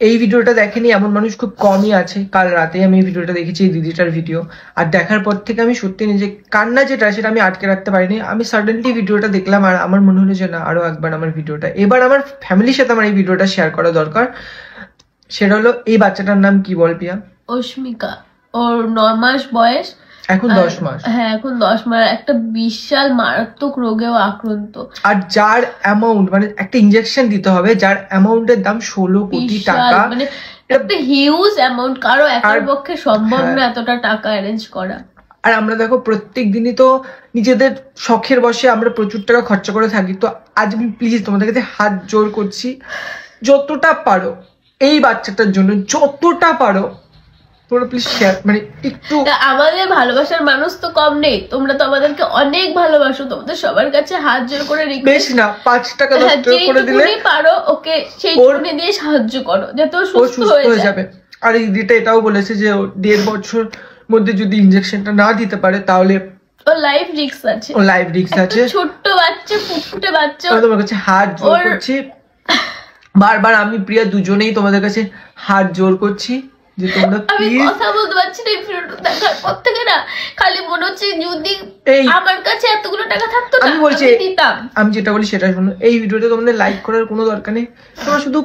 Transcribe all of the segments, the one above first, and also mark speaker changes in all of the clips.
Speaker 1: এই ভিডিওটা দেখেনি এমন মানুষ খুব কমই আছে। কাল রাতে আমি এই ভিডিওটা দেখেছি, এই দিদিটার ভিডিও, আর দেখার পর থেকে আমি সত্যি নিজে কান্না যেটা সেটা আমি আটকে রাখতে পারিনি। আমি সাডেনলি ভিডিওটা দেখলাম আর আমার মনে হলো যে না, আরো একবার আমার ভিডিওটা, এবার আমার ফ্যামিলির সাথে আমার এই ভিডিওটা শেয়ার করা দরকার। সেটা হলো, এই বাচ্চাটার নাম কি বল পিয়া?
Speaker 2: অস্মিকা। ওর 9 মাস বয়স,
Speaker 1: এখন 10 মাস।
Speaker 2: হ্যাঁ, এখন 10 মাস। একটা বিশাল মারাত্মক রোগেও আক্রান্ত,
Speaker 1: আর যার অ্যামাউন্ট, মানে একটা ইনজেকশন দিতে হবে যার অ্যামাউন্টের দাম 16 কোটি টাকা,
Speaker 2: মানে একটা হিউজ অ্যামাউন্ট। কারো একার পক্ষে সম্ভব না এতটা টাকা অ্যারেঞ্জ করা।
Speaker 1: আর আমরা দেখো প্রত্যেক দিনই তো নিজেদের শখের বসে আমরা প্রচুর টাকা খরচা করে থাকি। তো আজ আমি প্লিজ তোমাদের কাছে হাত জোর করছি, যতটা পারো এই বাচ্চাটার জন্য, যতটা পারো তোমরা প্লিজ শেয়ার, মানে একটু।
Speaker 2: আমাদের ভালোবাসার মানুষ তো কম নেই, তোমরা তো আমাদেরকে অনেক ভালোবাসো। তোমাদের সবার কাছে হাত জোর করে
Speaker 1: বেশ না 5 টাকা 10 টাকা করে দিলে
Speaker 2: পারো ওকে সেইটুকুনি দিয়ে সাহায্য করো যাতে ও সুস্থ হয়ে যাবে।
Speaker 1: আর এই দিদিটা এটাও বলেছে যে 1.5 বছর মধ্যে যদি ইনজেকশনটা না দিতে পারে তাহলে
Speaker 2: ও লাইফ রিস্ক আছে।
Speaker 1: ও লাইফ রিস্ক আছে।
Speaker 2: ছোট্ট বাচ্চা, ফুটফুটে বাচ্চা।
Speaker 1: তোমার কাছে হাত জোর করছি বারবার, আমি প্রিয়া দুজনেই তোমাদের কাছে হাত জোর করছি যে তোমরা
Speaker 2: প্লিজ। আমি কথা বলতে পারছি না এই ভিডিওটা দেখার পর থেকে, না খালি মনে হচ্ছে যদি আমার কাছে এতগুলো টাকা থাকতো না আমি দিতাম।
Speaker 1: আমি যেটা বলি সেটা শোনো, এই ভিডিওটা তোমাদের লাইক করার কোনো দরকার নেই, তোমরা শুধু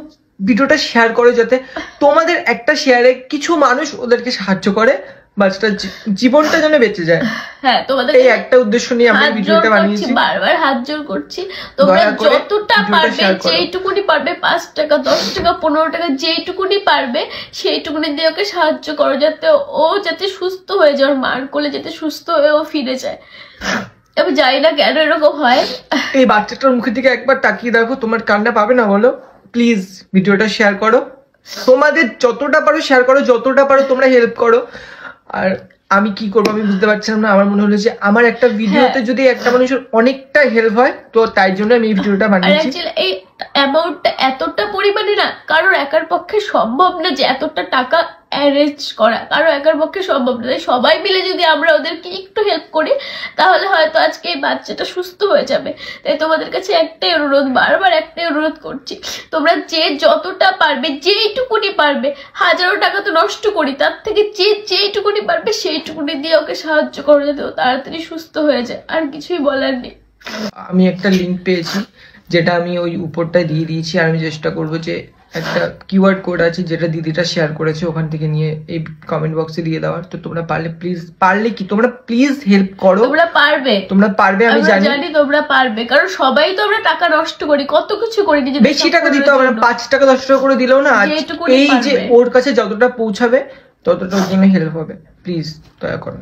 Speaker 1: ভিডিওটা শেয়ার করো যাতে তোমাদের একটা শেয়ারে কিছু মানুষ ওদেরকে সাহায্য করে, বাচ্চাটার জীবনটা যেন বেঁচে যায়।
Speaker 2: হ্যাঁ, তোমাদের
Speaker 1: এই একটা উদ্দেশ্য নিয়ে আমি ভিডিওটা বানিয়েছি।
Speaker 2: বারবার হাত জোর করছি, তোমরা যতটা পারবে, যেইটুকুনি পারবে, 5 টাকা 10 টাকা 15 টাকা যেইটুকুনি পারবে সেইটুকুনি দিয়ে ওকে সাহায্য করো যাতে ও সুস্থ হয়ে যায়, ওর মার কোলে যাতে সুস্থ হয়ে ও ফিরে যায়। আমি জানি না কেন এরকম হয়।
Speaker 1: এই বাচ্চাটার মুখের দিকে একবার তাকিয়ে দেখো, তোমার কান্না পাবে না বলো? প্লিজ ভিডিওটা শেয়ার করো, তোমাদের যতটা পারো শেয়ার করো, যতটা পারো তোমরা হেল্প করো। আর আমি কি করবো আমি বুঝতে পারছিলাম না, আমার মনে হলো যে আমার একটা ভিডিওতে যদি একটা মানুষের অনেকটা হেল্প হয়, তো তাই জন্য আমি এই ভিডিওটা বানিয়েছি।
Speaker 2: এই অ্যামাউন্টটা এতটা পরিমাণে না কারোর একার পক্ষে সম্ভব না যে এতটা টাকা অ্যারেঞ্জ করা, কারো একার পক্ষে সম্ভব না। সবাই মিলে যদি আমরা ওদেরকে একটু হেল্প করি তাহলে হয়তো আজকে এই বাচ্চাটা সুস্থ হয়ে যাবে। তাই তোমাদের কাছে একটাই অনুরোধ, বারবার একটাই অনুরোধ করছি, তোমরা যে যতটা পারবে, যেইটুকুনি পারবে, 1000 টাকা তো নষ্ট করি, তার থেকে যেইটুকুনি পারবে সেইটুকুনি দিয়ে ওকে সাহায্য করো যাতে ও তাড়াতাড়ি সুস্থ হয়ে যায়। আর কিছুই বলার নেই। আমি একটা লিঙ্ক পেয়েছি যেটা আমি ওই উপরটায় দিয়ে দিয়েছি, আর আমি চেষ্টা করবো যে একটা কিওয়ার্ড কোড আছে যেটা দিদিটা শেয়ার করেছে, ওখান থেকে নিয়ে এই কমেন্ট বক্সে দিয়ে দেওয়ার। তো তোমরা পারলে প্লিজ, পারলে কি তোমরা প্লিজ হেল্প করো। তোমরা পারবে আমি জানি তোমরা পারবে, কারণ সবাই তো আমরা টাকা নষ্ট করি, কত কিছু করি, বেশি টাকা দিতে হবে না, 5 টাকা 10 টাকা করে দিলেও না এই যে ওর কাছে যতটা পৌঁছাবে ততটা ওর জন্য হেল্প হবে। প্লিজ দয়া করো।